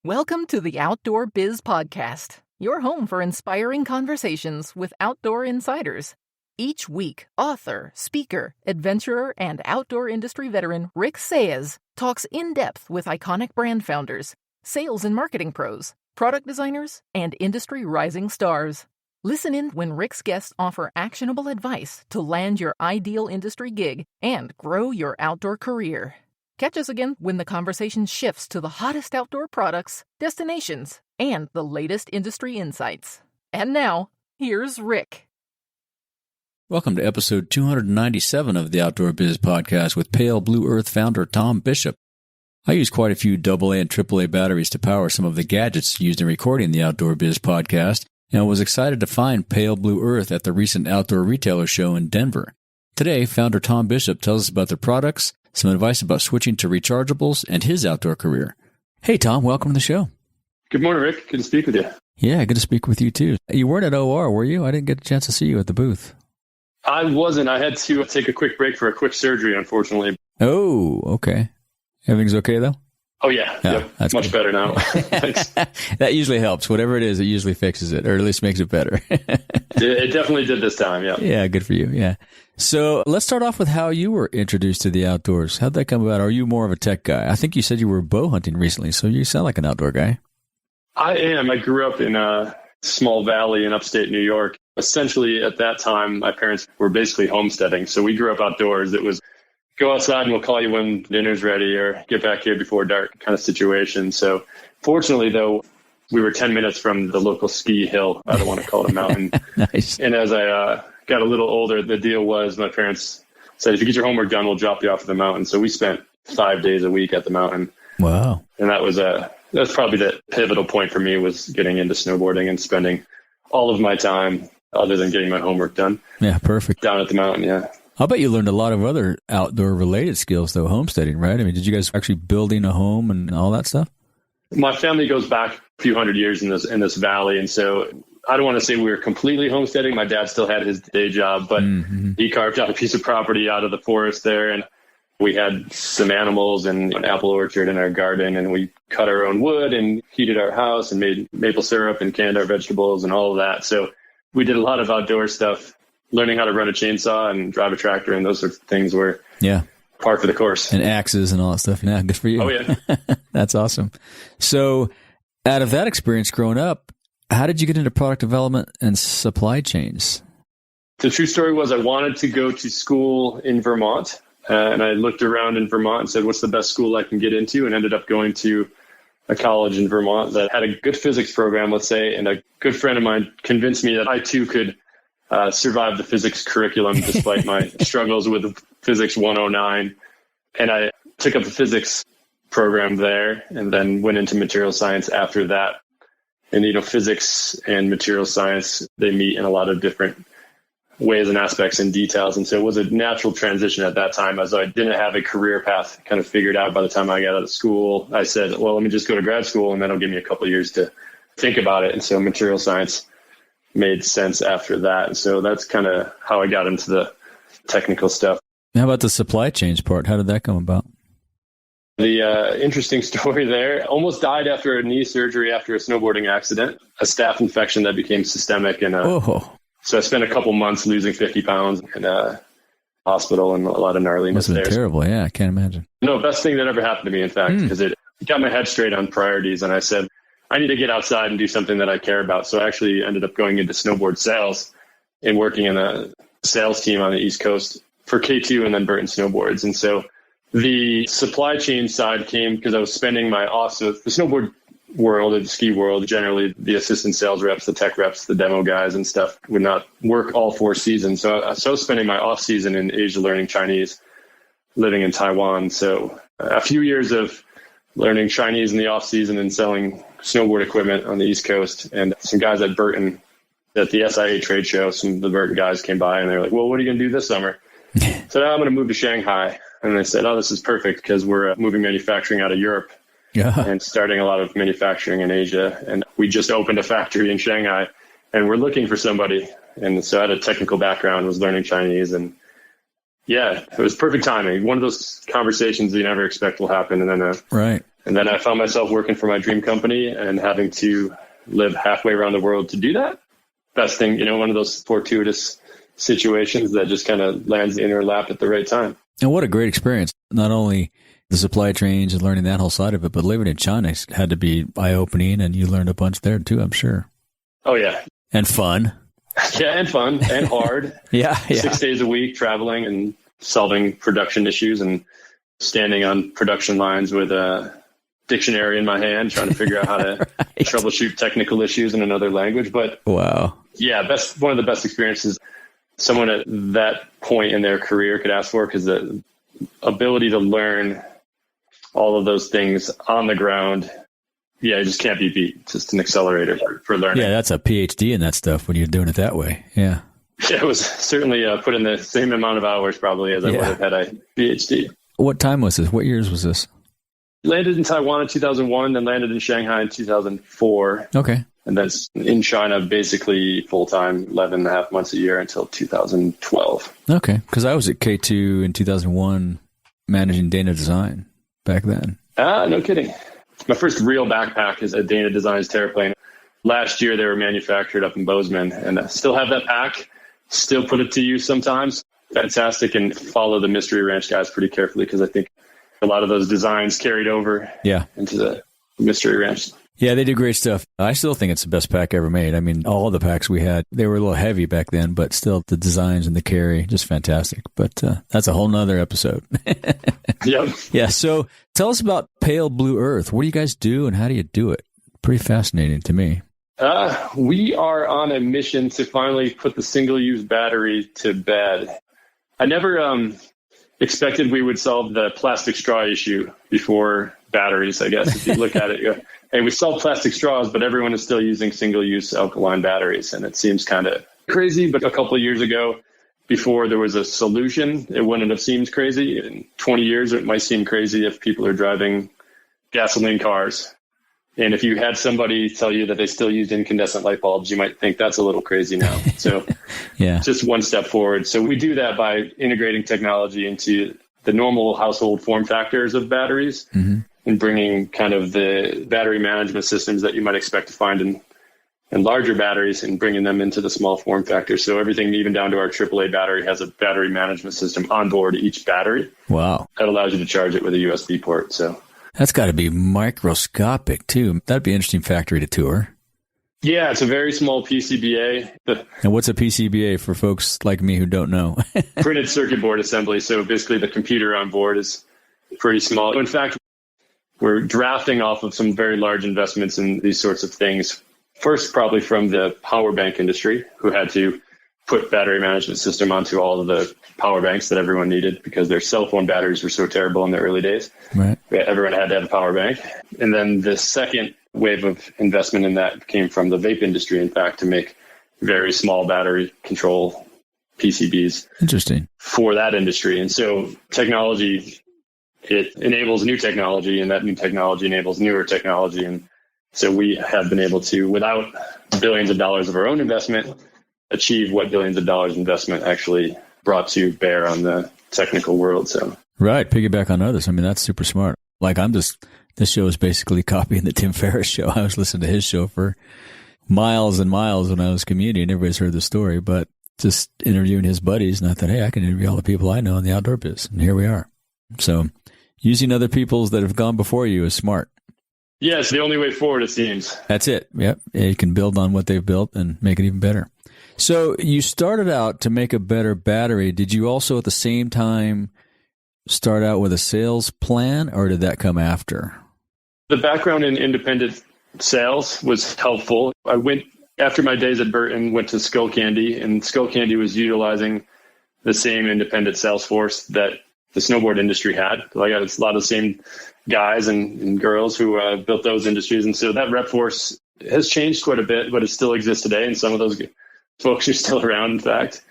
Welcome to the Outdoor Biz Podcast, your home for inspiring conversations with outdoor insiders. Each week, author, speaker, adventurer, and outdoor industry veteran Rick Saez talks in depth with iconic brand founders, sales and marketing pros, product designers, and industry rising stars. Listen in when Rick's guests offer actionable advice to land your ideal industry gig and grow your outdoor career. Catch us again when the conversation shifts to the hottest outdoor products, destinations, and the latest industry insights. And now, here's Rick. Welcome to episode 297 of the Outdoor Biz Podcast with Pale Blue Earth founder Tom Bishop. I use quite a few AA and AAA batteries to power some of the gadgets used in recording the Outdoor Biz Podcast, and I was excited to find Pale Blue Earth at the recent Outdoor Retailer Show in Denver. Today, founder Tom Bishop tells us about their products, some advice about switching to rechargeables, and his outdoor career. Hey, Tom, welcome to the show. Good morning, Rick. Good to speak with you. Yeah, good to speak with you, too. You weren't at OR, were you? I didn't get a chance to see you at the booth. I wasn't. I had to take a quick break for a quick surgery, unfortunately. Oh, okay. Everything's okay, though? Oh, yeah. Yep. That's much good. Better now. Thanks. That usually helps. Whatever it is, it usually fixes it, or at least makes it better. It definitely did this time, yeah. Yeah, good for you, yeah. So let's start off with how you were introduced to the outdoors. How'd that come about? Are you more of a tech guy? I think you said you were bow hunting recently, so you sound like an outdoor guy. I am. I grew up in a small valley in upstate New York. Essentially, at that time, my parents were basically homesteading, so we grew up outdoors. It was go outside and we'll call you when dinner's ready, or get back here before dark kind of situation. So fortunately, though, we were 10 minutes from the local ski hill. I don't want to call it a mountain. Nice. And as I got a little older, the deal was my parents said, if you get your homework done, we'll drop you off at the mountain. So we spent 5 days a week at the mountain. Wow. And that's probably the pivotal point for me, was getting into snowboarding and spending all of my time, other than getting my homework done. Yeah, perfect. Down at the mountain, yeah. I'll bet you learned a lot of other outdoor-related skills, though, homesteading, right? I mean, did you guys actually building a home and all that stuff? My family goes back a few hundred years in this valley, and so I don't want to say we were completely homesteading. My dad still had his day job, but he carved out a piece of property out of the forest there, and we had some animals and an apple orchard in our garden, and we cut our own wood and heated our house and made maple syrup and canned our vegetables and all of that. So we did a lot of outdoor stuff. Learning how to run a chainsaw and drive a tractor and those sorts of things were par for the course. And axes and all that stuff. Yeah, good for you. Oh, yeah. That's awesome. So out of that experience growing up, how did you get into product development and supply chains? The true story was I wanted to go to school in Vermont, and I looked around in Vermont and said, what's the best school I can get into? And ended up going to a college in Vermont that had a good physics program, let's say, and a good friend of mine convinced me that I too could survive the physics curriculum despite my struggles with Physics 109. And I took up the physics program there and then went into material science after that. And, physics and material science, they meet in a lot of different ways and aspects and details. And so it was a natural transition at that time, as I didn't have a career path kind of figured out by the time I got out of school. I said, well, let me just go to grad school and that'll give me a couple of years to think about it. And so material science made sense after that. And so that's kind of how I got into the technical stuff. How about the supply chains part? How did that come about? The interesting story there, almost died after a knee surgery after a snowboarding accident, a staph infection that became systemic. And so I spent a couple months losing 50 pounds in a hospital and a lot of gnarliness. Must have been terrible. Yeah, I can't imagine. No, best thing that ever happened to me, in fact, because it got my head straight on priorities. And I said, I need to get outside and do something that I care about. So I actually ended up going into snowboard sales and working in a sales team on the East Coast for K2 and then Burton Snowboards. And so the supply chain side came because I was spending my off. So the snowboard world, the ski world, generally the assistant sales reps, the tech reps, the demo guys and stuff would not work all 4 seasons. So I was spending my off season in Asia learning Chinese, living in Taiwan. So a few years of learning Chinese in the off season and selling snowboard equipment on the East Coast. And some guys at Burton at the SIA trade show, some of the Burton guys came by and they were like, well, what are you going to do this summer? I said, I'm going to move to Shanghai. And they said, oh, this is perfect because we're moving manufacturing out of Europe and starting a lot of manufacturing in Asia. And we just opened a factory in Shanghai and we're looking for somebody. And so I had a technical background, was learning Chinese, and yeah, it was perfect timing. One of those conversations you never expect will happen. And then And then I found myself working for my dream company and having to live halfway around the world to do that. Best thing, one of those fortuitous situations that just kind of lands in your lap at the right time. And what a great experience. Not only the supply chains and learning that whole side of it, but living in China had to be eye-opening, and you learned a bunch there too, I'm sure. Oh, yeah. And fun. Yeah, and fun and hard. yeah. 6 days a week traveling and solving production issues and standing on production lines with a dictionary in my hand, trying to figure out how to troubleshoot technical issues in another language. But wow. Yeah, one of the best experiences someone at that point in their career could ask for, because the ability to learn all of those things on the ground, it just can't be beat. It's just an accelerator for learning. Yeah, that's a PhD in that stuff when you're doing it that way. Yeah. It was certainly put in the same amount of hours probably as I would have had a PhD. What time was this? What years was this? Landed in Taiwan in 2001, then landed in Shanghai in 2004. Okay. And that's in China basically full-time, 11 and a half months a year until 2012. Okay. Because I was at K2 in 2001 managing Dana Design back then. No kidding. My first real backpack is a Dana Designs Terraplane. Last year, they were manufactured up in Bozeman, and I still have that pack, still put it to use sometimes. Fantastic, and follow the Mystery Ranch guys pretty carefully, because I think a lot of those designs carried over into the Mystery Ranch. Yeah, they do great stuff. I still think it's the best pack ever made. I mean, all the packs we had, they were a little heavy back then, but still the designs and the carry, just fantastic. But that's a whole nother episode. Yep. Yeah, so tell us about Pale Blue Earth. What do you guys do and how do you do it? Pretty fascinating to me. We are on a mission to finally put the single-use battery to bed. I never expected we would solve the plastic straw issue before batteries, I guess, if you look at it. And we solved plastic straws, but everyone is still using single-use alkaline batteries. And it seems kind of crazy, but a couple of years ago, before there was a solution, it wouldn't have seemed crazy. In 20 years, it might seem crazy if people are driving gasoline cars. And if you had somebody tell you that they still used incandescent light bulbs, you might think that's a little crazy now. So just one step forward. So we do that by integrating technology into the normal household form factors of batteries and bringing kind of the battery management systems that you might expect to find in larger batteries and bringing them into the small form factors. So everything, even down to our AAA battery, has a battery management system on board each battery. Wow. That allows you to charge it with a USB port. So that's got to be microscopic, too. That'd be an interesting factory to tour. Yeah, it's a very small PCBA. And what's a PCBA for folks like me who don't know? Printed circuit board assembly. So basically the computer on board is pretty small. In fact, we're drafting off of some very large investments in these sorts of things. First, probably from the power bank industry, who had to put battery management system onto all of the power banks that everyone needed because their cell phone batteries were so terrible in the early days. Right. Everyone had to have a power bank. And then the second wave of investment in that came from the vape industry, in fact, to make very small battery control PCBs. Interesting. For that industry. And so technology, it enables new technology, and that new technology enables newer technology. And so we have been able to, without billions of dollars of our own investment, achieve what billions of dollars investment actually brought to bear on the technical world. So right. Piggyback on others. I mean, that's super smart. Like this show is basically copying the Tim Ferriss show. I was listening to his show for miles and miles when I was commuting. Everybody's heard the story, but just interviewing his buddies, and I thought, hey, I can interview all the people I know in the outdoor biz. And here we are. So using other people's that have gone before you is smart. Yeah, it's the only way forward, it seems. That's it. Yep. Yeah, you can build on what they've built and make it even better. So you started out to make a better battery. Did you also at the same time start out with a sales plan, or did that come after? The background in independent sales was helpful. I went, after my days at Burton, went to Skullcandy, and Skullcandy was utilizing the same independent sales force that the snowboard industry had. Like, it's a lot of the same guys and girls who built those industries. And so that rep force has changed quite a bit, but it still exists today. And some of those folks are still around, in fact.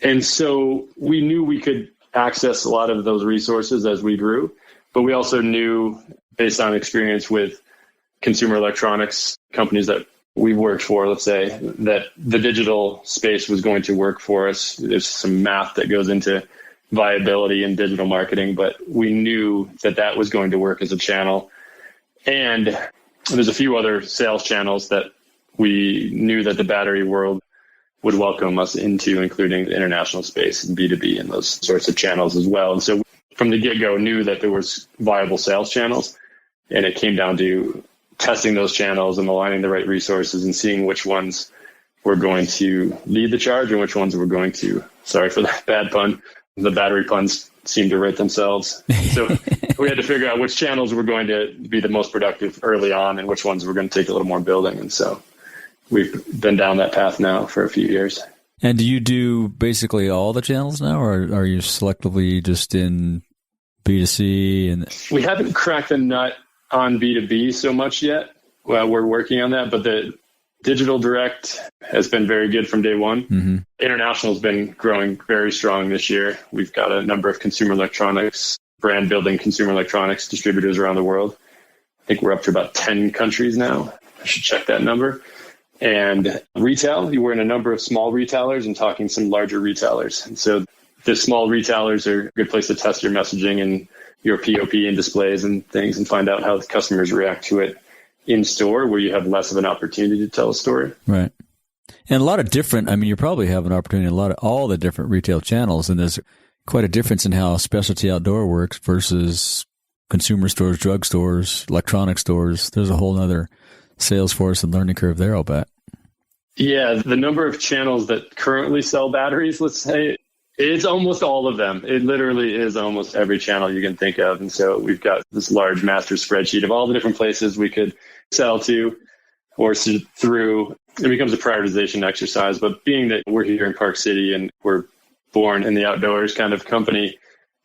And so we knew we could access a lot of those resources as we grew, but we also knew, based on experience with consumer electronics companies that we worked for, let's say, that the digital space was going to work for us. There's some math that goes into viability in digital marketing, but we knew that that was going to work as a channel And there's a few other sales channels that we knew that the battery world would welcome us into, including the international space and B2B and those sorts of channels as well. And so from the get-go, knew that there was viable sales channels, and it came down to testing those channels and aligning the right resources and seeing which ones were going to lead the charge and which ones were going to, sorry for that bad pun, the battery puns seem to write themselves. So we had to figure out which channels were going to be the most productive early on and which ones were going to take a little more building. And so we've been down that path now for a few years. And do you do basically all the channels now, or are you selectively just in B2C? And we haven't cracked the nut on B2B so much yet. Well, we're working on that, but the digital direct has been very good from day one. Mm-hmm. International has been growing very strong this year. We've got a number of consumer electronics, brand building consumer electronics distributors around the world. I think we're up to about 10 countries now. I should check that number. And retail, we're in a number of small retailers and talking some larger retailers. And so the small retailers are a good place to test your messaging and your POP and displays and things and find out how the customers react to it in store, where you have less of an opportunity to tell a story. Right. And a lot of different, I mean, you probably have an opportunity in all the different retail channels, and there's quite a difference in how specialty outdoor works versus consumer stores, drugstores, electronic stores. There's a whole other sales force and learning curve there, I'll bet. Yeah, the number of channels that currently sell batteries, let's say, it's almost all of them. It literally is almost every channel you can think of. And so we've got this large master spreadsheet of all the different places we could sell to or through. It becomes a prioritization exercise. But being that we're here in Park City and we're born in the outdoors kind of company,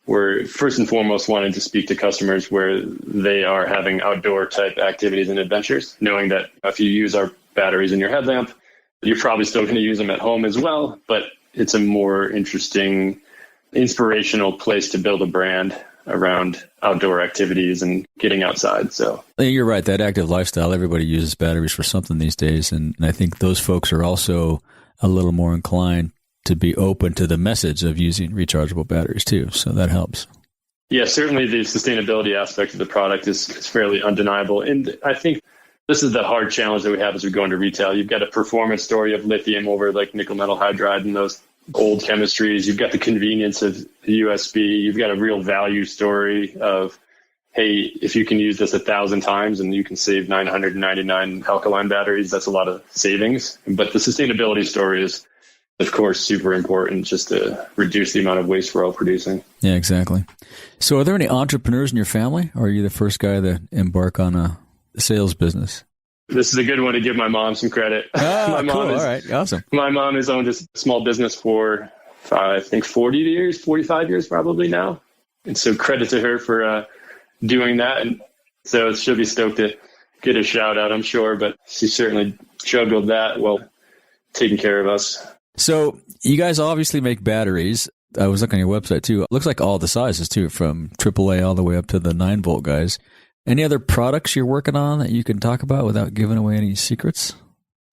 we're first and foremost wanting to speak to customers where they are having outdoor type activities and adventures, knowing that if you use our batteries in your headlamp, you're probably still going to use them at home as well, but it's a more interesting, inspirational place to build a brand around outdoor activities and getting outside. So you're right. That active lifestyle, everybody uses batteries for something these days. And I think those folks are also a little more inclined to be open to the message of using rechargeable batteries too. So that helps. Yeah, certainly the sustainability aspect of the product is fairly undeniable. And I think this is the hard challenge that we have as we go into retail. You've got a performance story of lithium over like nickel metal hydride and those old chemistries. You've got the convenience of the USB. You've got a real value story of, hey, if you can use this 1,000 times and you can save 999 alkaline batteries, that's a lot of savings. But the sustainability story is, of course, super important just to reduce the amount of waste we're all producing. Yeah, exactly. So are there any entrepreneurs in your family, or are you the first guy to embark on a sales business? This is a good one to give my mom some credit. Oh, cool. All right. Awesome. My mom has owned a small business for, I think, 45 years probably now. And so credit to her for doing that. And so she'll be stoked to get a shout out, I'm sure. But she certainly juggled that while taking care of us. So you guys obviously make batteries. I was looking at your website too. It looks like all the sizes too, from AAA all the way up to the 9-volt guys. Any other products you're working on that you can talk about without giving away any secrets?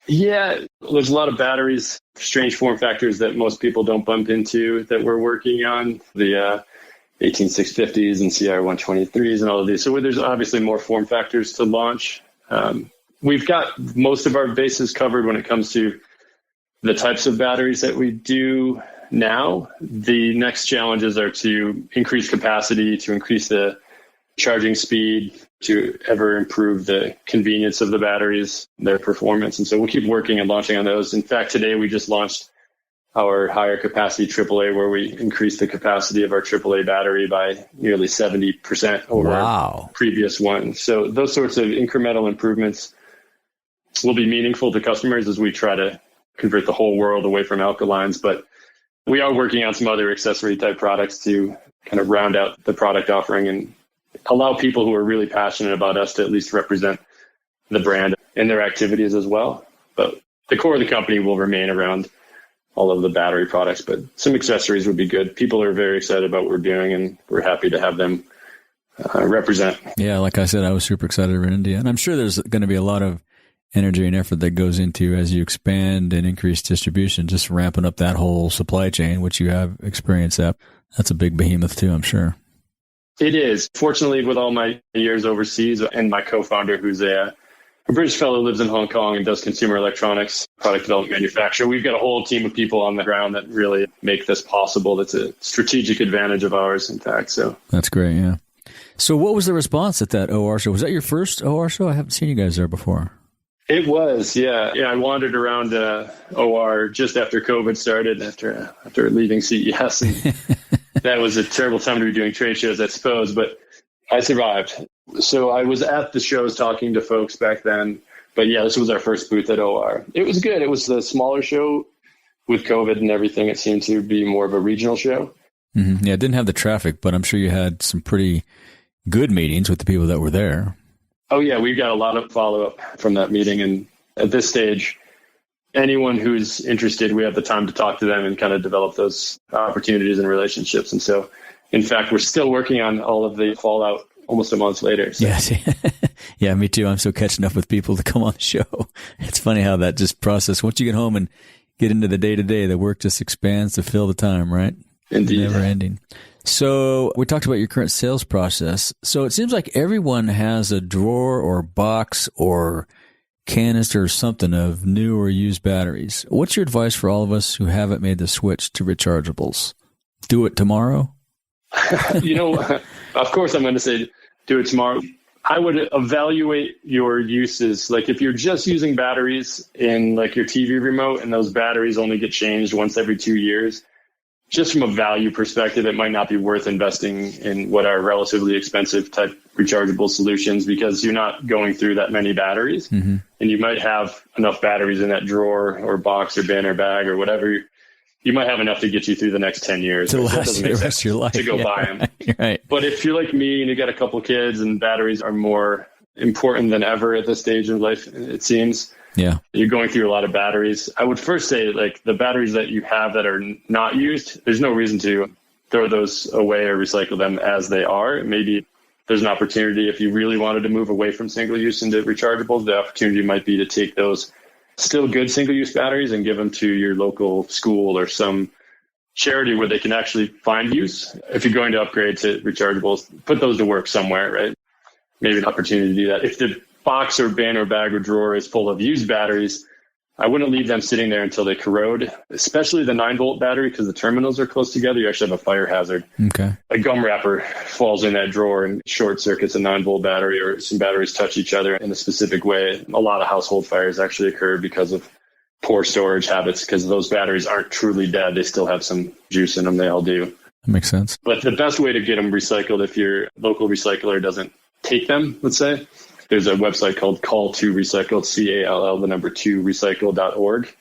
Yeah, there's a lot of batteries, strange form factors that most people don't bump into that we're working on. The 18650s and CR123s and all of these. So there's obviously more form factors to launch. We've got most of our bases covered when it comes to the types of batteries that we do now. The next challenges are to increase capacity, to increase the charging speed, to ever improve the convenience of the batteries, their performance. And so we'll keep working and launching on those. In fact, today we just launched our higher capacity AAA, where we increased the capacity of our AAA battery by nearly 70% over our previous one. So those sorts of incremental improvements will be meaningful to customers as we try to convert the whole world away from alkalines. But we are working on some other accessory type products to kind of round out the product offering and allow people who are really passionate about us to at least represent the brand in their activities as well. But the core of the company will remain around all of the battery products, but some accessories would be good. People are very excited about what we're doing, and we're happy to have them represent. Yeah, like I said, I was super excited about India, and I'm sure there's going to be a lot of energy and effort that goes into as you expand and increase distribution, just ramping up that whole supply chain, which you have experience at. That's a big behemoth too, I'm sure. It is. Fortunately, with all my years overseas and my co-founder, who's a British fellow, lives in Hong Kong and does consumer electronics, product development, manufacture. We've got a whole team of people on the ground that really make this possible. That's a strategic advantage of ours, in fact. So that's great, yeah. So what was the response at that OR show? Was that your first OR show? I haven't seen you guys there before. It was, yeah. I wandered around OR just after COVID started, after leaving CES. And that was a terrible time to be doing trade shows, I suppose, but I survived. So I was at the shows talking to folks back then. But yeah, this was our first booth at OR. It was good. It was a smaller show. With COVID and everything, it seemed to be more of a regional show. Mm-hmm. Yeah, it didn't have the traffic, but I'm sure you had some pretty good meetings with the people that were there. Oh, yeah, we got a lot of follow-up from that meeting. And at this stage, anyone who's interested, we have the time to talk to them and kind of develop those opportunities and relationships. And so, in fact, we're still working on all of the fallout almost a month later. So. Yes. Yeah, me too. I'm still catching up with people to come on the show. It's funny how that just process, once you get home and get into the day-to-day, the work just expands to fill the time, right? Indeed. Never ending. So we talked about your current sales process. So it seems like everyone has a drawer or box or canister or something of new or used batteries. What's your advice for all of us who haven't made the switch to rechargeables? Do it tomorrow? Of course I'm going to say do it tomorrow. I would evaluate your uses. Like if you're just using batteries in like your TV remote and those batteries only get changed once every 2 years, just from a value perspective, it might not be worth investing in what are relatively expensive type rechargeable solutions because you're not going through that many batteries. Mm-hmm. And you might have enough batteries in that drawer or box or bin or bag or whatever. You might have enough to get you through the next 10 years. To last the rest of your life. To go buy them. Right. But if you're like me and you got a couple of kids and batteries are more important than ever at this stage of life, it seems. Yeah. You're going through a lot of batteries. I would first say like the batteries that you have that are not used, there's no reason to throw those away or recycle them as they are. Maybe there's an opportunity if you really wanted to move away from single use into rechargeables, the opportunity might be to take those still good single-use batteries and give them to your local school or some charity where they can actually find use. If you're going to upgrade to rechargeables, put those to work somewhere, right? Maybe an opportunity to do that. If the box or bin or bag or drawer is full of used batteries, I wouldn't leave them sitting there until they corrode, especially the 9-volt battery because the terminals are close together. You actually have a fire hazard. Okay. A gum wrapper falls in that drawer and short circuits a 9-volt battery, or some batteries touch each other in a specific way. A lot of household fires actually occur because of poor storage habits because those batteries aren't truly dead. They still have some juice in them. They all do. That makes sense. But the best way to get them recycled, if your local recycler doesn't take them, let's say, there's a website called Call to Recycle, CALL 2 recycle.org.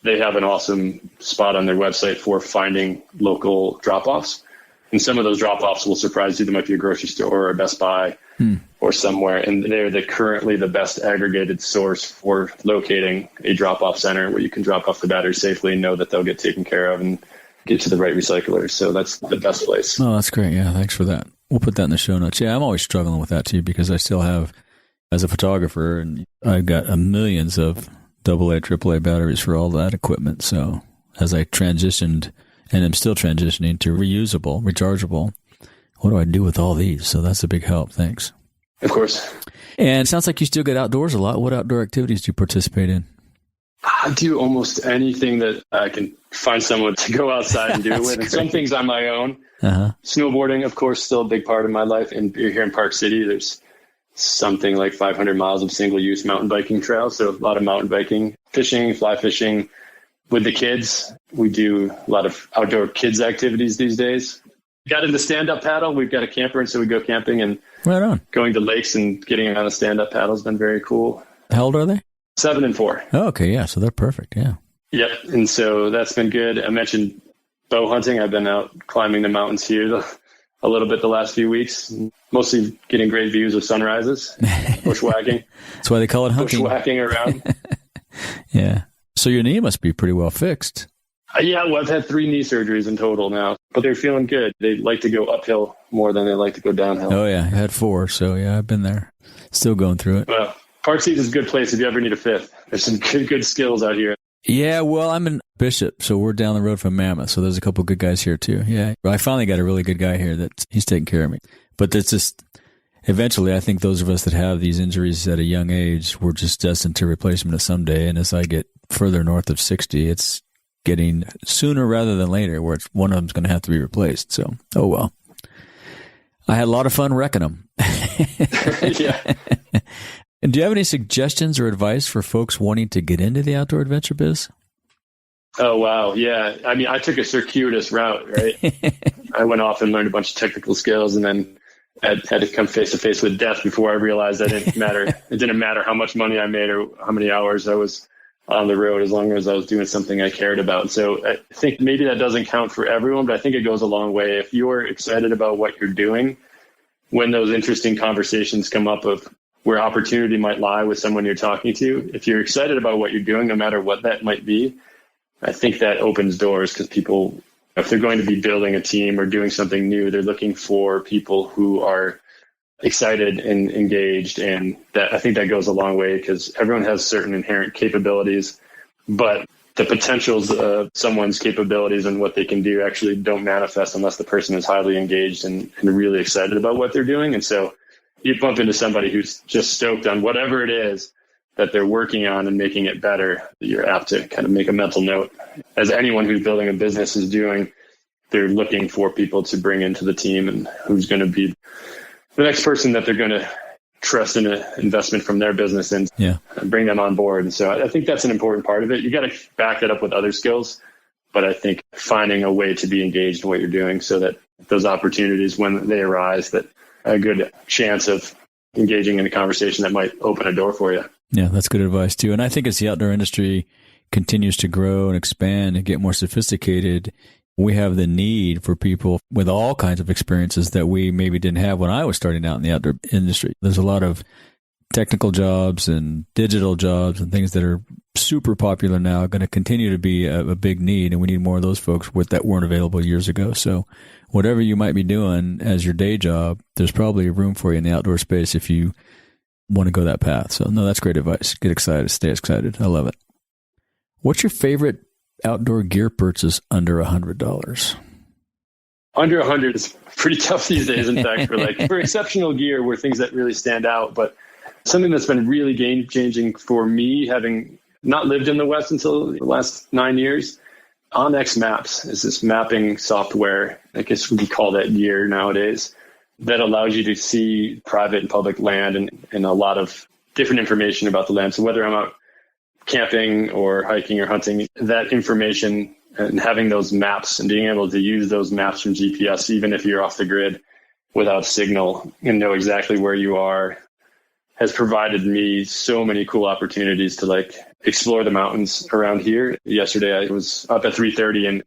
They have an awesome spot on their website for finding local drop-offs. And some of those drop-offs will surprise you. There might be a grocery store or a Best Buy or somewhere. And they're currently the best aggregated source for locating a drop-off center where you can drop off the battery safely and know that they'll get taken care of and get to the right recyclers. So that's the best place. Oh, that's great. Yeah, thanks for that. We'll put that in the show notes. Yeah, I'm always struggling with that too because I still have, as a photographer, and I've got millions of AA, AAA batteries for all that equipment. So as I transitioned, and I'm still transitioning to reusable, rechargeable, what do I do with all these? So that's a big help. Thanks. Of course. And it sounds like you still get outdoors a lot. What outdoor activities do you participate in? I do almost anything that I can find someone to go outside and do it with. And some things on my own. Uh-huh. Snowboarding, of course, still a big part of my life. And here in Park City, there's something like 500 miles of single-use mountain biking trails. So a lot of mountain biking, fishing, fly fishing. With the kids, we do a lot of outdoor kids activities these days. Got into stand-up paddle. We've got a camper, and so we go camping and right on. Going to lakes and getting on a stand-up paddle has been very cool. How old are they? 7 and 4. Oh, okay, yeah, so they're perfect, yeah. Yep, and so that's been good. I mentioned bow hunting. I've been out climbing the mountains here a little bit the last few weeks, mostly getting great views of sunrises, bushwhacking. That's why they call it hunting. Bushwhacking around. Yeah. So your knee must be pretty well fixed. Yeah, well, I've had 3 knee surgeries in total now, but they're feeling good. They like to go uphill more than they like to go downhill. Oh, yeah. I had 4, so yeah, I've been there. Still going through it. Well, Park City is a good place if you ever need a 5th. There's some good skills out here. Yeah, well, I'm in Bishop, so we're down the road from Mammoth, so there's a couple good guys here too. Yeah, I finally got a really good guy here that he's taking care of me. But it's just, eventually, I think those of us that have these injuries at a young age, we're just destined to replace them someday. And as I get further north of 60, it's getting sooner rather than later where one of them's going to have to be replaced. So, oh well. I had a lot of fun wrecking them. Yeah. And do you have any suggestions or advice for folks wanting to get into the outdoor adventure biz? Oh, wow. Yeah. I mean, I took a circuitous route, right? I went off and learned a bunch of technical skills, and then had to come face to face with death before I realized it didn't matter how much money I made or how many hours I was on the road, as long as I was doing something I cared about. So I think maybe that doesn't count for everyone, but I think it goes a long way. If you're excited about what you're doing, when those interesting conversations come up of where opportunity might lie with someone you're talking to, if you're excited about what you're doing, no matter what that might be, I think that opens doors, because people, if they're going to be building a team or doing something new, they're looking for people who are excited and engaged. And that, I think that goes a long way, because everyone has certain inherent capabilities, but the potentials of someone's capabilities and what they can do actually don't manifest unless the person is highly engaged and really excited about what they're doing. And so you bump into somebody who's just stoked on whatever it is that they're working on and making it better, you're apt to kind of make a mental note. As anyone who's building a business is doing, they're looking for people to bring into the team and who's going to be the next person that they're going to trust in an investment from their business and bring them on board. And so I think that's an important part of it. You got to back that up with other skills, but I think finding a way to be engaged in what you're doing so that those opportunities, when they arise, that a good chance of engaging in a conversation that might open a door for you. Yeah, that's good advice too. And I think as the outdoor industry continues to grow and expand and get more sophisticated, we have the need for people with all kinds of experiences that we maybe didn't have when I was starting out in the outdoor industry. There's a lot of technical jobs and digital jobs and things that are super popular now, going to continue to be a big need. And we need more of those folks that weren't available years ago. So whatever you might be doing as your day job, there's probably room for you in the outdoor space if you want to go that path. So no, that's great advice. Get excited. Stay excited. I love it. What's your favorite outdoor gear purchase under $100? Under 100 is pretty tough these days. In fact, for exceptional gear, were things that really stand out. But something that's been really game changing for me, having not lived in the West until the last 9 years, Onyx Maps is this mapping software. I guess we call that gear nowadays, that allows you to see private and public land and a lot of different information about the land. So whether I'm out camping or hiking or hunting, that information and having those maps and being able to use those maps from GPS, even if you're off the grid without signal, and know exactly where you are, has provided me so many cool opportunities to explore the mountains around here. Yesterday, I was up at 3:30 and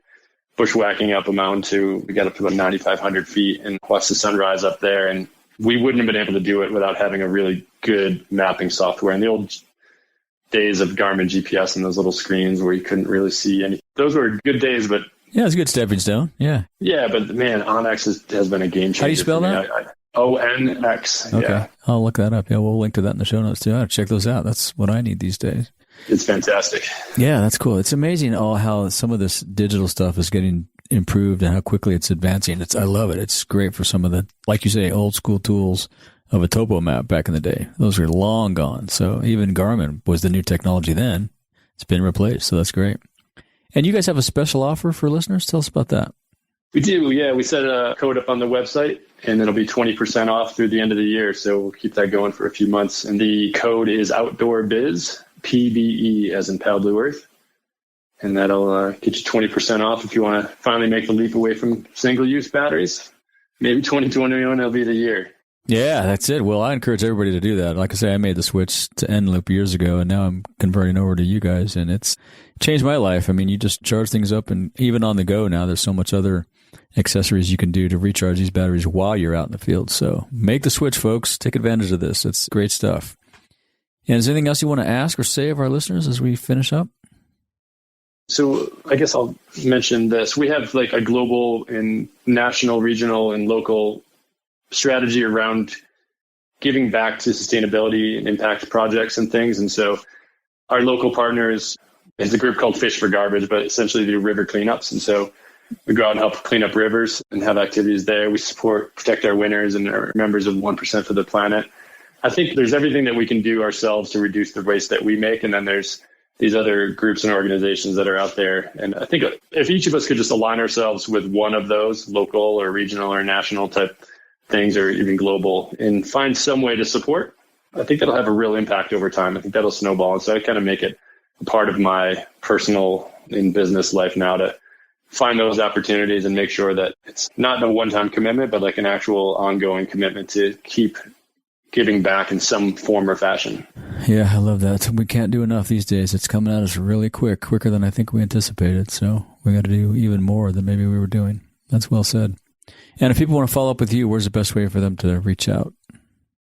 bushwhacking up a mountain we got up to about 9,500 feet and watched the sunrise up there. And we wouldn't have been able to do it without having a really good mapping software. In the old days of Garmin GPS and those little screens where you couldn't really see anything, those were good days, but yeah, it's a good stepping stone. Yeah. Yeah, but man, Onyx has been a game changer. How do you spell that? ONX. Okay. Yeah. I'll look that up. Yeah, we'll link to that in the show notes too. I'll check those out. That's what I need these days. It's fantastic. Yeah, that's cool. It's amazing how some of this digital stuff is getting improved and how quickly it's advancing. I love it. It's great for some of the, like you say, old school tools of a topo map back in the day. Those are long gone. So even Garmin was the new technology then. It's been replaced. So that's great. And you guys have a special offer for listeners? Tell us about that. We do. Yeah. We set a code up on the website and it'll be 20% off through the end of the year. So we'll keep that going for a few months. And the code is Outdoor Biz, PBE as in Pale Blue Earth. And that'll get you 20% off if you want to finally make the leap away from single-use batteries. Maybe 2021 will be the year. Yeah, that's it. Well, I encourage everybody to do that. Like I say, I made the switch to N-Loop years ago, and now I'm converting over to you guys, and it's changed my life. I mean, you just charge things up, and even on the go now, there's so much other accessories you can do to recharge these batteries while you're out in the field. So make the switch, folks. Take advantage of this. It's great stuff. And is there anything else you want to ask or say of our listeners as we finish up? So I guess I'll mention this. We have a global and national, regional, and local strategy around giving back to sustainability and impact projects and things. And so our local partners is a group called Fish for Garbage, but essentially do river cleanups. And so We go out and help clean up rivers and have activities there. We protect our winners and are members of 1% for the planet. I think there's everything that we can do ourselves to reduce the waste that we make. And then there's these other groups and organizations that are out there. And I think if each of us could just align ourselves with one of those, local or regional or national type things, or even global, and find some way to support, I think that'll have a real impact over time. I think that'll snowball. And so I kind of make it a part of my personal and business life now to find those opportunities and make sure that it's not a one-time commitment, but like an actual ongoing commitment to keep giving back in some form or fashion. Yeah, I love that. We can't do enough these days. It's coming at us really quicker than I think we anticipated. So we got to do even more than maybe we were doing. That's well said. And if people want to follow up with you, where's the best way for them to reach out?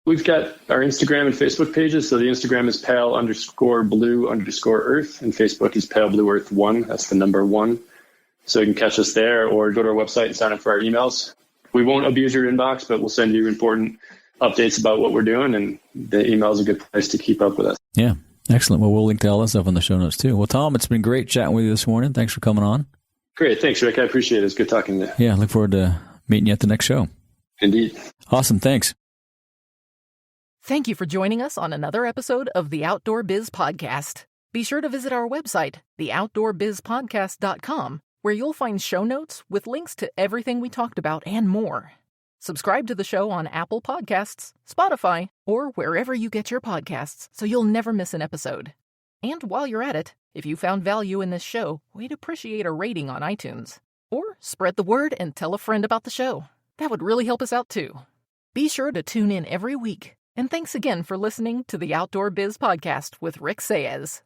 We've got our Instagram and Facebook pages. So the Instagram is pale_blue_earth, and Facebook is paleblueearth1. That's the number 1. So you can catch us there, or go to our website and sign up for our emails. We won't abuse your inbox, but we'll send you important updates about what we're doing, and the email is a good place to keep up with us. Yeah, excellent. Well, we'll link to all that stuff in the show notes too. Well, Tom, it's been great chatting with you this morning. Thanks for coming on. Great. Thanks, Rick. I appreciate it. It's good talking to you. Yeah, look forward to meeting you at the next show. Indeed. Awesome. Thanks. Thank you for joining us on another episode of the Outdoor Biz Podcast. Be sure to visit our website, theoutdoorbizpodcast.com, where you'll find show notes with links to everything we talked about and more. Subscribe to the show on Apple Podcasts, Spotify, or wherever you get your podcasts so you'll never miss an episode. And while you're at it, if you found value in this show, we'd appreciate a rating on iTunes. Or spread the word and tell a friend about the show. That would really help us out too. Be sure to tune in every week. And thanks again for listening to the Outdoor Biz Podcast with Rick Saez.